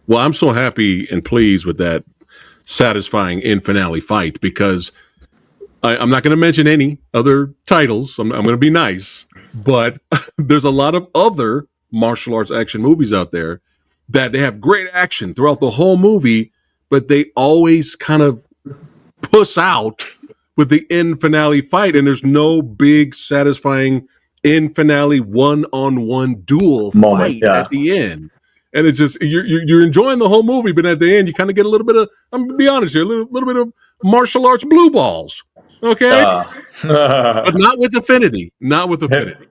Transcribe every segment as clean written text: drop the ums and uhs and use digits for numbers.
Well, I'm so happy and pleased with that satisfying end finale fight because I'm not going to mention any other titles. I'm going to be nice, but there's a lot of other martial arts action movies out there that they have great action throughout the whole movie, but they always kind of puss out with the end finale fight, and there's no big satisfying end finale one-on-one duel Moment, fight yeah. at the end. And it's just you're enjoying the whole movie, but at the end you kind of get a little bit of, I'm gonna be honest here, a little bit of martial arts blue balls. Okay? But not with affinity. Not with affinity.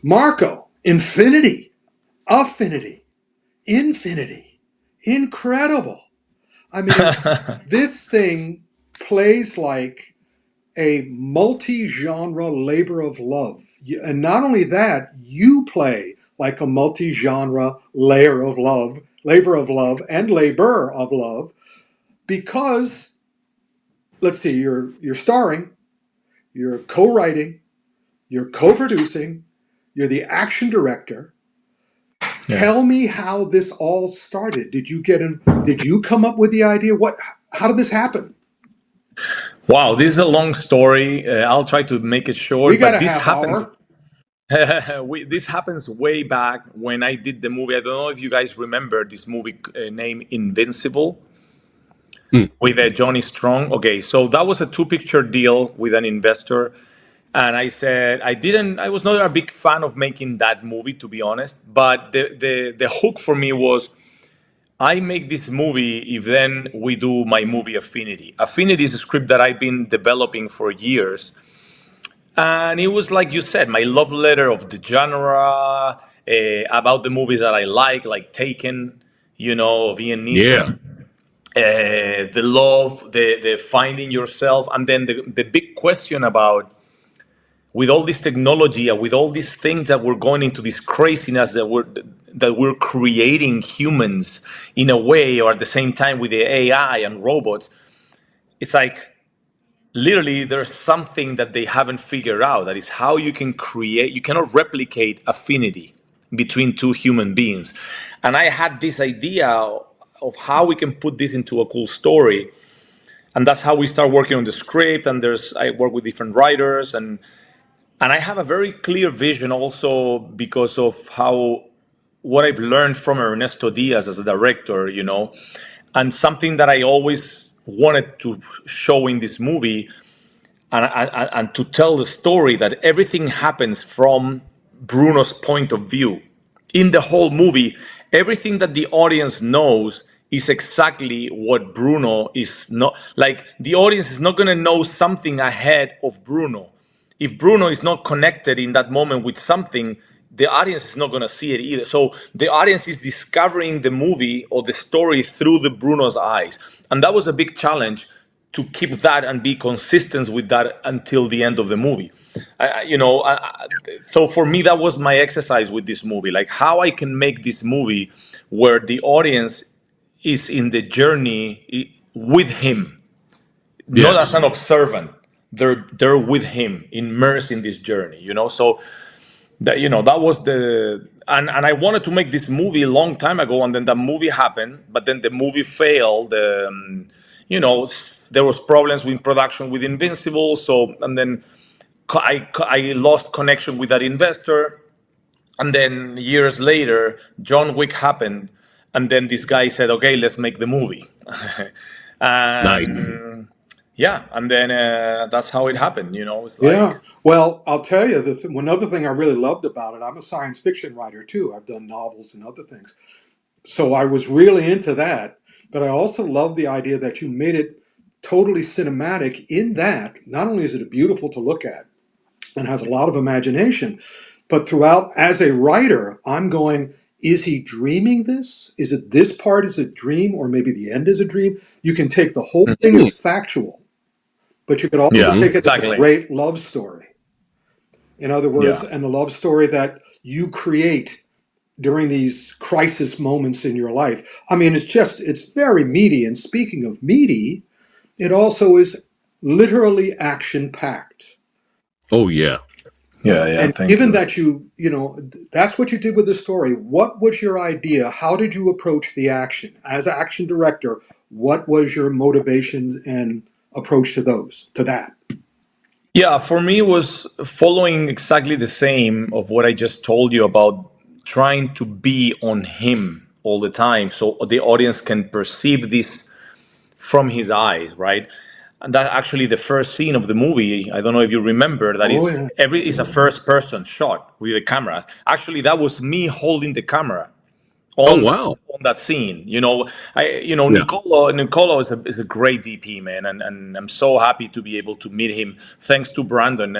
Marko, infinity, affinity, infinity, incredible. I mean, this thing plays like a multi-genre labor of love. And not only that, you play like a multi-genre labor of love and labor of love because, let's see, you're starring, you're co-writing, you're co-producing, you're the action director. Yeah. Tell me how this all started. Did you come up with the idea? How did this happen? Wow, this is a long story. I'll try to make it short, We got but a this half happens. hour. This happens way back when I did the movie. I don't know if you guys remember this movie named Invincible with Johnny Strong. Okay, so that was a two-picture deal with an investor, and I said I was not a big fan of making that movie, to be honest. But the hook for me was I make this movie if then we do my movie Affinity. Affinity is a script that I've been developing for years. And it was like you said, my love letter of the genre, about the movies that I like Taken, of Ian Yeah. Neeson, the love, the finding yourself, and then the big question about with all this technology and with all these things that we're going into this craziness that we're creating humans in a way, or at the same time with the AI and robots, it's like literally there's something that they haven't figured out, that is how you cannot replicate affinity between two human beings. And I had this idea of how we can put this into a cool story, and that's how we start working on the script. And I work with different writers, and I have a very clear vision also because of what I've learned from Ernesto Diaz as a director, and something that I always wanted to show in this movie, and to tell the story that everything happens from Bruno's point of view. In the whole movie, everything that the audience knows is exactly what Bruno is not. Like, the audience is not going to know something ahead of Bruno. If Bruno is not connected in that moment with something, the audience is not going to see it either. So the audience is discovering the movie or the story through the Bruno's eyes. And that was a big challenge, to keep that and be consistent with that until the end of the movie. So for me, that was my exercise with this movie, like how I can make this movie where the audience is in the journey with him, not Yes. as an observant. They're with him, immersed in this journey. So that was and I wanted to make this movie a long time ago, and then the movie happened, but then the movie failed. There was problems with production with Invincible, and then I lost connection with that investor, and then years later, John Wick happened, and then this guy said, "Okay, let's make the movie," Nice. and yeah, and then that's how it happened. It's Yeah. like, Well, I'll tell you, one other thing I really loved about it, I'm a science fiction writer too. I've done novels and other things. So I was really into that. But I also love the idea that you made it totally cinematic in that not only is it beautiful to look at and has a lot of imagination, but throughout, as a writer, I'm going, is he dreaming this? Is it this part is a dream, or maybe the end is a dream? You can take the whole thing as factual, but you could also yeah, take it as a exactly, great love story. In other words, yeah, and the love story that you create during these crisis moments in your life. I mean, it's very meaty. And speaking of meaty, it also is literally action packed. Oh yeah. Yeah, And thank given you. that that's what you did with the story, what was your idea? How did you approach the action? As an action director, what was your motivation and approach to that? Yeah, for me, it was following exactly the same of what I just told you about trying to be on him all the time so the audience can perceive this from his eyes, right? And that's actually the first scene of the movie. I don't know if you remember that Oh, is yeah. is a first person shot with the camera. Actually, that was me holding the camera Oh on wow. on that scene. Yeah. Nicolo is a great DP, man, and I'm so happy to be able to meet him thanks to Brandon.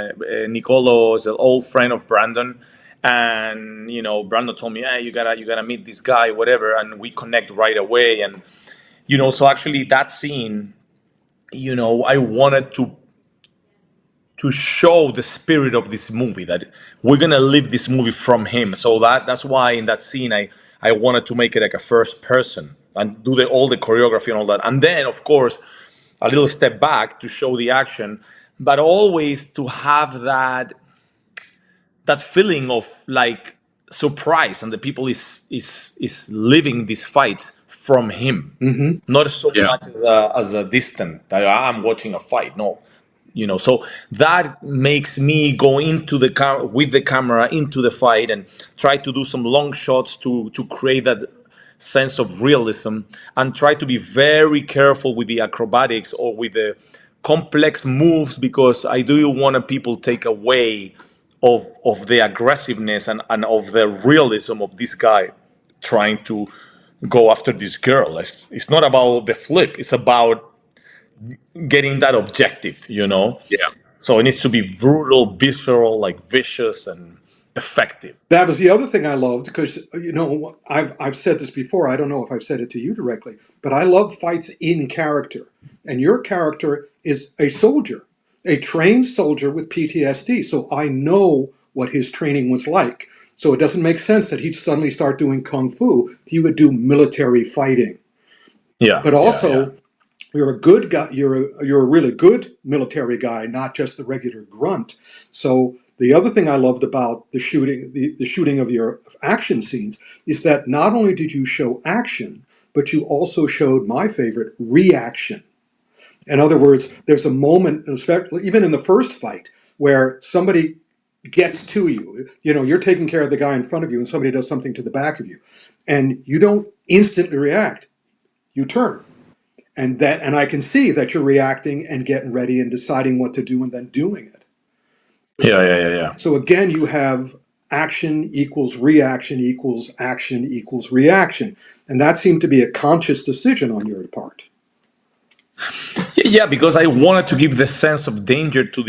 Nicolo is an old friend of Brandon, and Brandon told me, hey, you gotta meet this guy, whatever, and we connect right away. And so actually that scene, I wanted to show the spirit of this movie, that we're gonna live this movie from him. So that's why in that scene I wanted to make it like a first person and do all the choreography and all that. And then of course a little step back to show the action, but always to have that feeling of like surprise, and the people is living these fights from him, Mm-hmm. not so Yeah. much as a distant that I'm watching a fight. No, so that makes me go into with the camera into the fight and try to do some long shots to create that sense of realism, and try to be very careful with the acrobatics or with the complex moves, because I do want to people take away of the aggressiveness and of the realism of this guy trying to go after this girl. It's not about the flip, it's about getting that objective. Yeah. So it needs to be brutal, visceral, like vicious and effective. That was the other thing I loved because I've said this before. I don't know if I've said it to you directly, but I love fights in character, and your character is a soldier, a trained soldier with PTSD. So I know what his training was like. So it doesn't make sense that he'd suddenly start doing kung fu. He would do military fighting, Yeah, but yeah, yeah. also you're a good guy. You're a really good military guy, not just the regular grunt. So the other thing I loved about the shooting of your action scenes, is that not only did you show action, but you also showed my favorite, reaction. In other words, there's a moment, even in the first fight, where somebody gets to you. You're taking care of the guy in front of you, and somebody does something to the back of you, and you don't instantly react. You turn. And I can see that you're reacting and getting ready and deciding what to do and then doing it. Yeah, yeah, yeah, yeah. So again, you have action equals reaction equals action equals reaction. And that seemed to be a conscious decision on your part. Yeah, because I wanted to give the sense of danger to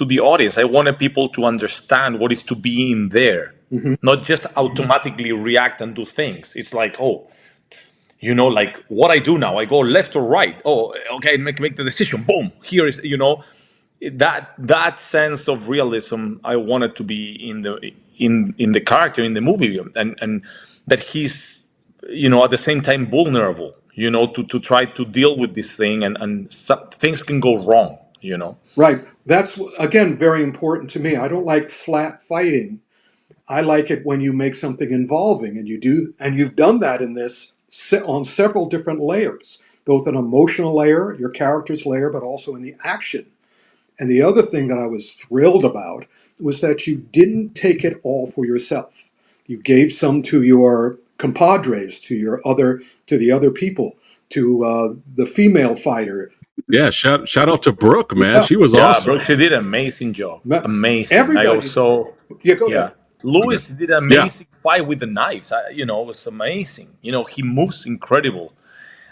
the audience. I wanted people to understand what is to be in there, Mm-hmm. not just automatically react and do things. It's like, oh, like what I do now. I go left or right. Oh, okay, make the decision. Boom. Here is, that sense of realism I wanted to be in the character in the movie, and that he's at the same time vulnerable, to try to deal with this thing, and things can go wrong. Right. That's, again, very important to me. I don't like flat fighting. I like it when you make something involving, and you've done that in this on several different layers, both an emotional layer, your character's layer, but also in the action. And the other thing that I was thrilled about was that you didn't take it all for yourself. You gave some to your compadres, to the other people, to the female fighter. Yeah. Shout out to Brooke, man. Yeah, She was Yeah, awesome. Brooke, she did an amazing job. Amazing. I everybody. also, Yeah, go yeah. ahead. Okay. Lewis did an Yeah. amazing fight with the knives. It was amazing. He moves incredible.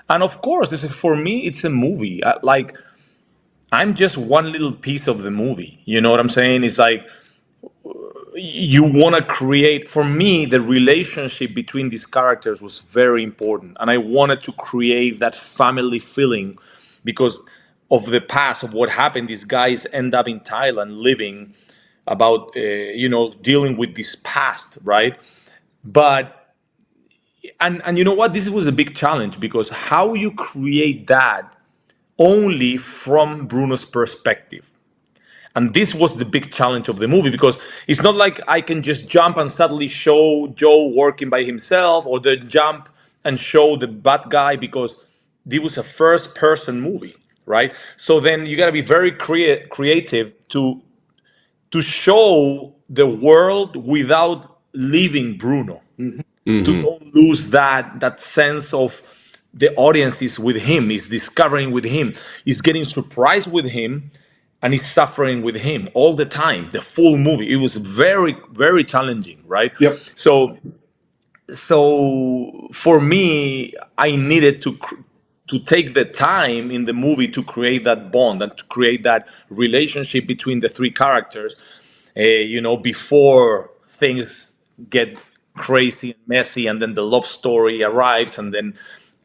And of course, for me, it's a movie. Like, I'm just one little piece of the movie. You know what I'm saying? It's like you want to create. For me, the relationship between these characters was very important, and I wanted to create that family feeling because of the past of what happened. These guys end up in Thailand living about dealing with this past, right? But and you know what? This was a big challenge, because how you create that only from Bruno's perspective. And this was the big challenge of the movie, because it's not like I can just jump and suddenly show Joe working by himself, or then jump and show the bad guy, because this was a first person movie, right? So then you got to be very creative to show the world without leaving Bruno, to Hmm. don't lose that sense of the audience is with him, is discovering with him, is getting surprised with him, and is suffering with him all the time, the full movie. It was very, very challenging, right? Yep. So for me, I needed to take the time in the movie to create that bond and to create that relationship between the three characters, before things get crazy and messy, and then the love story arrives, and then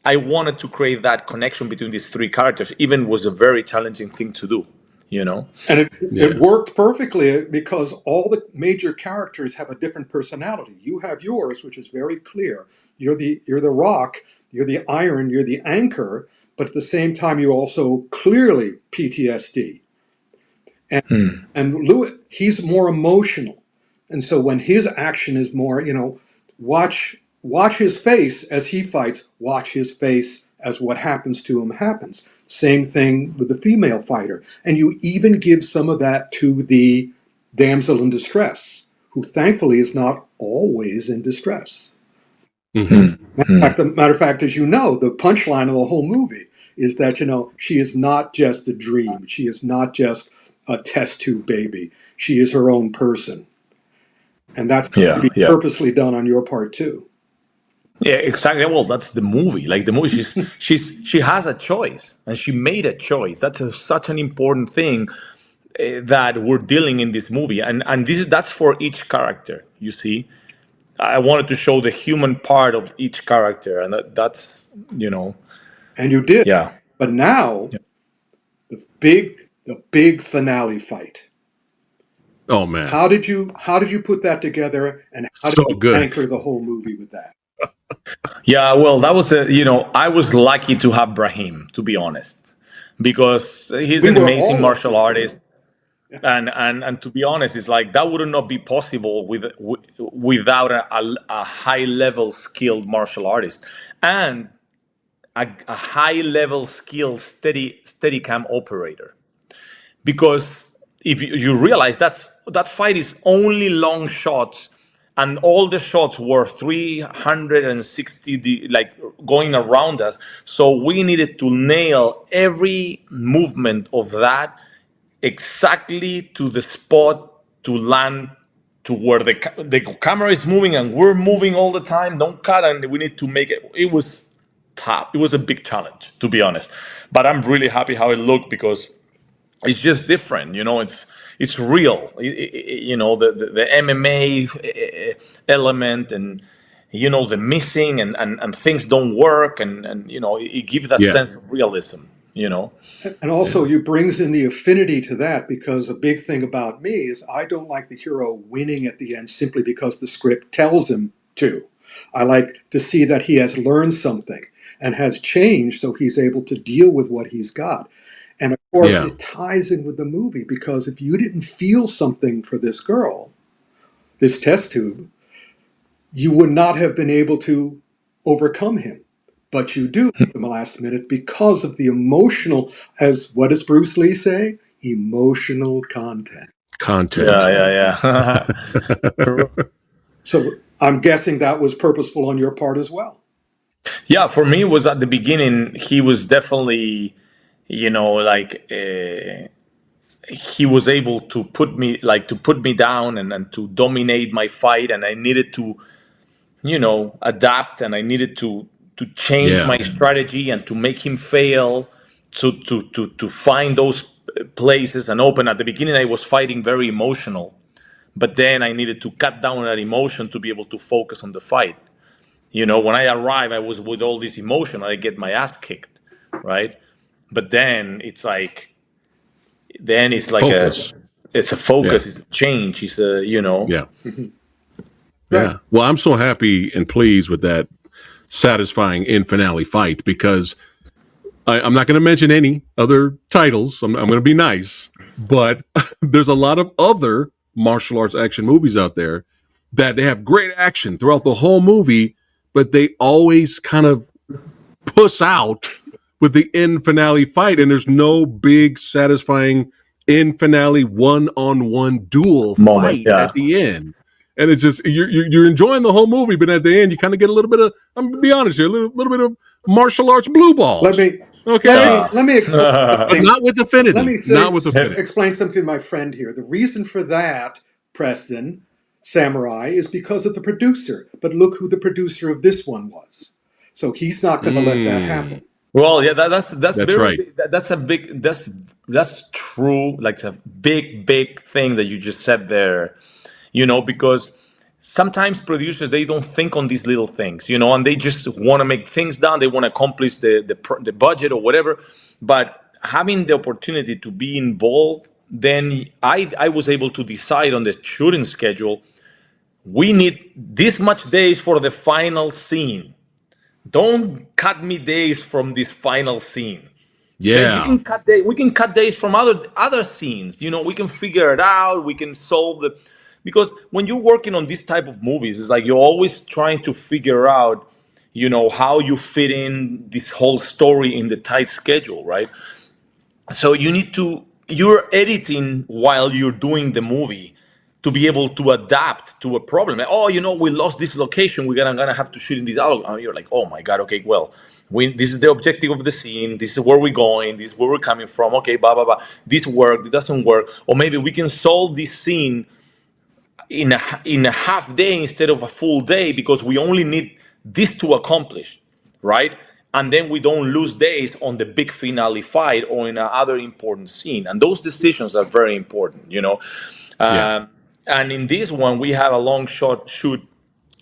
I wanted to create that connection between these three characters. Even was a very challenging thing to do, you know. And it Yeah. worked perfectly because all the major characters have a different personality. You have yours, which is very clear. You're the rock, you're the iron, you're the anchor, but at the same time you also clearly PTSD. And Louis, he's more emotional. And so when his action is more, watch his face as he fights, watch his face as what happens to him happens. Same thing with the female fighter. And you even give some of that to the damsel in distress, who thankfully is not always in distress. Hmm. Matter of fact, as you know, the punchline of the whole movie is that, she is not just a dream. She is not just a test tube baby. She is her own person. And that's Yeah, maybe yeah. purposely done on your part too. Yeah, exactly. Well, that's the movie. Like the movie, she has a choice, and she made a choice. That's such an important thing, that we're dealing in this movie, and that's for each character. You see, I wanted to show the human part of each character, and that's And you did. yeah. But now the big finale fight. Oh man, How did you put that together, and how did so you good. anchor the whole movie with that? Yeah, well, that was I was lucky to have Brahim, to be honest, because he's We an were amazing all martial lucky. artist. And to be honest, it's like that would not be possible without a high level skilled martial artist, and a high level skilled steady cam operator. Because if you realize that fight is only long shots, and all the shots were 360 like going around us, so we needed to nail every movement of that exactly to the spot to land, to where the camera is moving and we're moving all the time, don't cut, and we need to make it was tough. It was a big challenge, to be honest, but I'm really happy how it looked, because it's just different, it's real. The MMA element, and the missing, and things don't work, and it gives that Yeah. sense of realism. And also, you brings in the affinity to that, because a big thing about me is I don't like the hero winning at the end simply because the script tells him to. I like to see that he has learned something and has changed, so he's able to deal with what he's got. And of course, Yeah. it ties in with the movie, because if you didn't feel something for this girl, this test tube, you would not have been able to overcome him. But you do in the last minute because of the emotional, as what does Bruce Lee say? Emotional content. Content. Yeah, yeah, yeah. True. So I'm guessing that was purposeful on your part as well. Yeah, for me, it was at the beginning. He was definitely, like he was able to put me down, and to dominate my fight, and I needed to, adapt, and I needed to change Yeah. my strategy and to make him fail, to find those places and open. At the beginning, I was fighting very emotional, but then I needed to cut down that emotion to be able to focus on the fight. When I arrived, I was with all this emotion. I get my ass kicked, right? But then it's like Focus. it's a Yeah. focus, it's a change, it's a. Yeah. Mhm. Right. Yeah. Well, I'm so happy and pleased with that satisfying in finale fight because I'm not going to mention any other titles. I'm going to be nice, but there's a lot of other martial arts action movies out there that they have great action throughout the whole movie, but they always kind of puss out with the end finale fight, and there's no big satisfying end finale one-on-one duel Moment. fight Yeah. at the end. And it's just you're enjoying the whole movie, but at the end you kind of get a little bit of, I'm gonna be honest here, a little bit of martial arts blue Let balls. me Okay, let me explain but something. not with Let me affinity. Not say with affinity. explain something to my friend here. The reason for that, Preston, Samurai, is because of the producer. But look who the producer of this one was. So he's not going to let that happen. Well, yeah, that's That's very right. big. That's a big that's true. Like a big thing that you just said there. Because sometimes producers they don't think on these little things, and they just want to make things done. They want to accomplish the budget or whatever. But having the opportunity to be involved, then I was able to decide on the shooting schedule. We need this much days for the final scene. Don't cut me days from this final scene. Then you Yeah, can cut day. We can cut days from other scenes. We can figure it out. We can solve the because when you're working on this type of movies, it's like you're always trying to figure out, how you fit in this whole story in the tight schedule, right? So you're editing while you're doing the movie to be able to adapt to a problem. Like, oh, we lost this location. We're gonna have to shoot in this out. And you're like, oh my god. Okay, well, this is the objective of the scene. This is where we're going. This is where we're coming from. Okay, blah blah blah. This worked. It doesn't work. Or maybe we can solve this scene in a half day instead of a full day because we only need this to accomplish, right? And then we don't lose days on the big finale fight or in another important scene. And those decisions are very important. yeah, Um, and in this one, we have a long shot shoot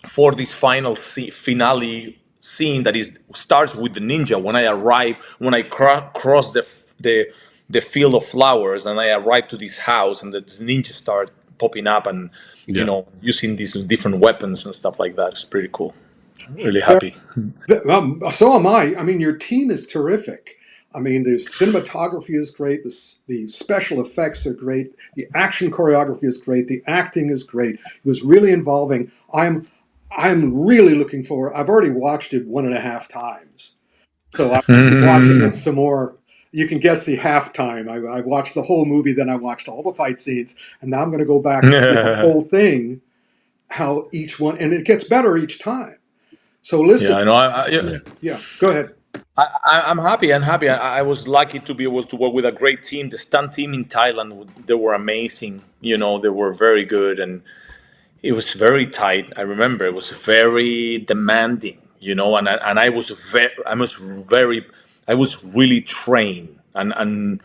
for this finale scene that starts with the ninja. When I arrive, when I cross the field of flowers, and I arrive to this house, and the ninjas start popping up and yeah. using these different weapons and stuff like that. It's pretty cool. Really happy. So am I. I mean, your team is terrific. I mean, the cinematography is great. The special effects are great. The action choreography is great. The acting is great. It was really involving. I'm really looking forward. I've already watched it 1.5 times, so I'm watching it some more. You can guess the halftime. I watched the whole movie, then I watched all the fight scenes, and now I'm going to go back to the whole thing. How each one, and it gets better each time. So listen, Yeah, I know. Yeah. yeah, go ahead. I'm happy. I'm happy. I was lucky to be able to work with a great team. The stunt team in Thailand, they were amazing. They were very good, and it was very tight. I remember it was very demanding. And I was really trained, and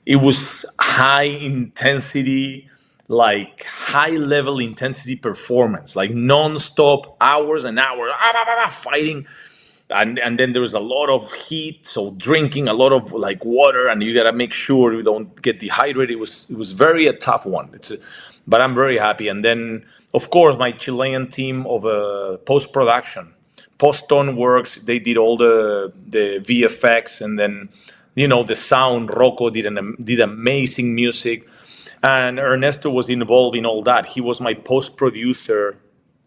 it was high intensity, like high level intensity performance, like non-stop hours and hours fighting, and then there was a lot of heat, so drinking a lot of like water, and you gotta make sure you don't get dehydrated. It was very a tough one. But I'm very happy. And then of course my Chilean team of post production, Post Tone Works, they did all the VFX, and then the sound. Rocco did amazing music, and Ernesto was involved in all that. He was my post producer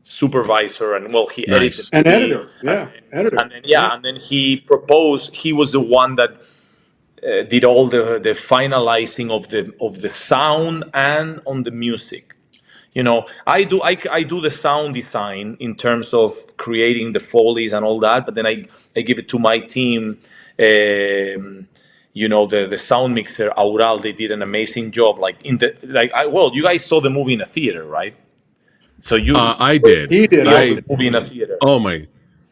supervisor, and well, he edited Nice. the An movie, editor, and yeah, then, editor, and then yeah. yeah, and then he proposed. He was the one that did all the finalizing of the sound and on the music. I do the sound design in terms of creating the follies and all that, but then I give it to my team. The sound mixer Aural, they did an amazing job. You guys saw the movie in a theater, right? So you I did. He did. feel I the movie in a theater. Oh my!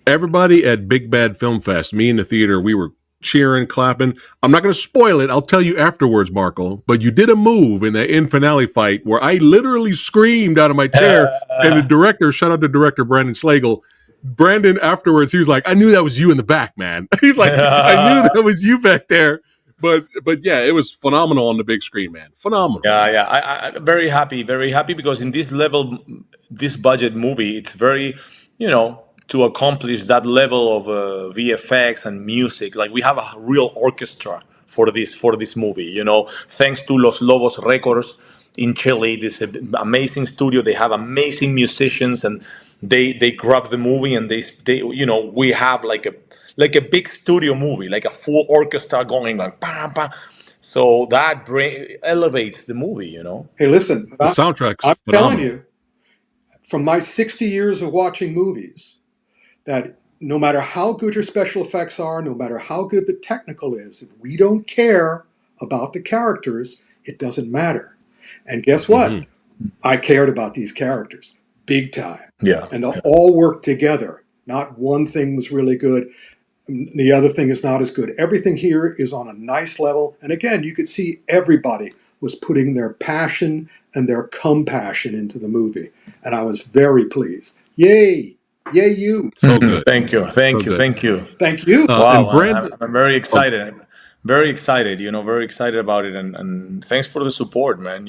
Everybody at Big Bad Film Fest, me in the theater, we were cheering, clapping. I'm not going to spoil it. I'll tell you afterwards, Marco. But you did a move in the end finale fight where I literally screamed out of my chair, and the director, shout out to director Brandon Slagle. Brandon afterwards, he was like, "I knew that was you in the back, man." He's like, "I knew that was you back there." but yeah, it was phenomenal on the big screen, man. Phenomenal. Yeah. I very happy because in this level, this budget movie, it's very, to accomplish that level of VFX and music. Like we have a real orchestra for this movie. Thanks to Los Lobos Records in Chile, this amazing studio. They have amazing musicians, and they grab the movie, and they we have like a big studio movie, like a full orchestra going on, bam, bam. So that elevates the movie. Hey, listen, The soundtrack's I'm telling phenomenal. you, from my 60 years of watching movies, that no matter how good your special effects are, no matter how good the technical is, if we don't care about the characters, it doesn't matter. And guess what? I cared about these characters big time. Yeah. And they all worked together. Not one thing was really good. The other thing is not as good. Everything here is on a nice level. And again, you could see everybody was putting their passion and their compassion into the movie. And I was very pleased. Yay! Yay, you! So good. Thank you. So good. Thank you. Wow, And Brandon, I'm very excited. Very excited, very excited about it, and thanks for the support, man.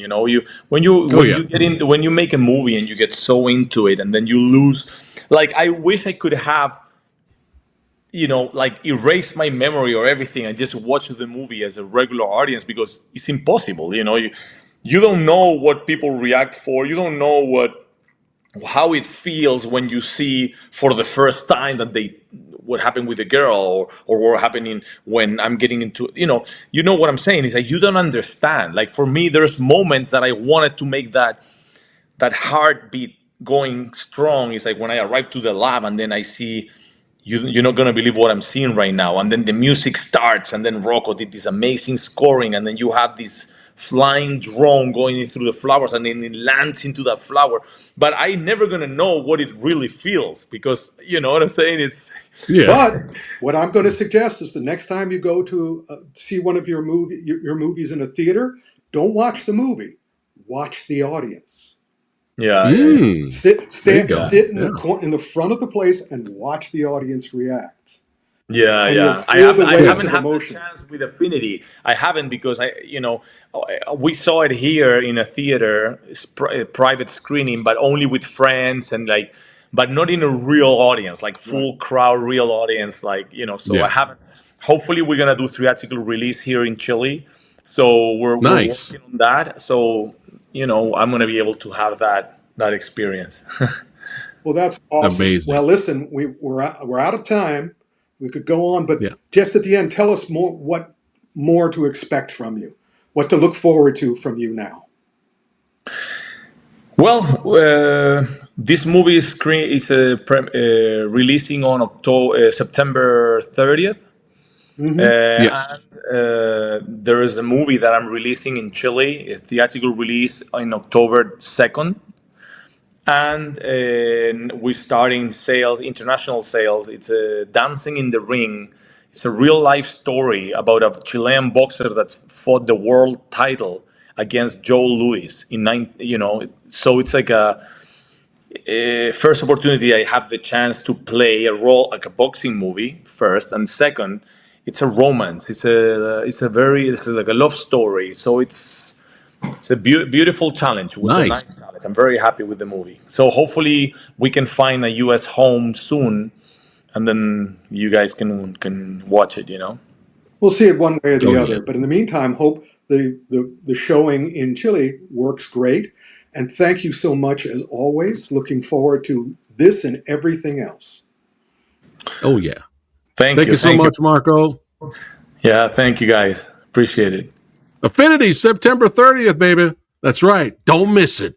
When you get into when you make a movie and you get so into it, and then you lose. Like I wish I could have, like erase my memory or everything and just watch the movie as a regular audience, because it's impossible. You don't know what people react for. You don't know how it feels when you see for the first time that what happened with the girl, or what happening when I'm getting into what I'm saying is that you don't understand. Like for me, there's moments that I wanted to make that heartbeat going strong. It's like when I arrive to the lab and then I see you're not gonna believe what I'm seeing right now, and then the music starts, and then Rocco did this amazing scoring, and then you have this flying drone going in through the flowers, and then it lands into that flower. But I never gonna know what it really feels, because you know what I'm saying. But what I'm going to suggest is the next time you go to see one of your movies in a theater, don't watch the movie, watch the audience. Yeah. Sit in the front of the place and watch the audience react. And you'll I feel the waves haven't of had the emotion. chance with Affinity. I haven't, because we saw it here in a theater, private screening, but only with friends, and but not in a real audience, like full crowd, real audience, So I haven't. Hopefully, we're gonna do theatrical release here in Chile. So we're nice. working on that. So I'm gonna be able to have that experience. Well, that's awesome. Amazing. Well, listen, we're out of time. We could go on, but just at the end, tell us what more to expect from you, what to look forward to from you now. Well, this movie is releasing on September 30th. Yes. And there is a movie that I'm releasing in Chile, a theatrical release in October 2nd. And we're starting sales, international sales. It's Dancing in the Ring. It's a real life story about a Chilean boxer that fought the world title against Joe Louis So it's like a first opportunity I have the chance to play a role, like a boxing movie first, and second, it's a romance. It's like a love story. So it's a beautiful challenge. It was a nice challenge. I'm very happy with the movie. So hopefully we can find a U.S. home soon, and then you guys can watch it. We'll see it one way or the other. But in the meantime, hope the showing in Chile works great. And thank you so much, as always. Looking forward to this and everything else. Oh, yeah. Thank you so much, Marco. Yeah, thank you, guys. Appreciate it. Affinity, September 30th, baby. That's right. Don't miss it.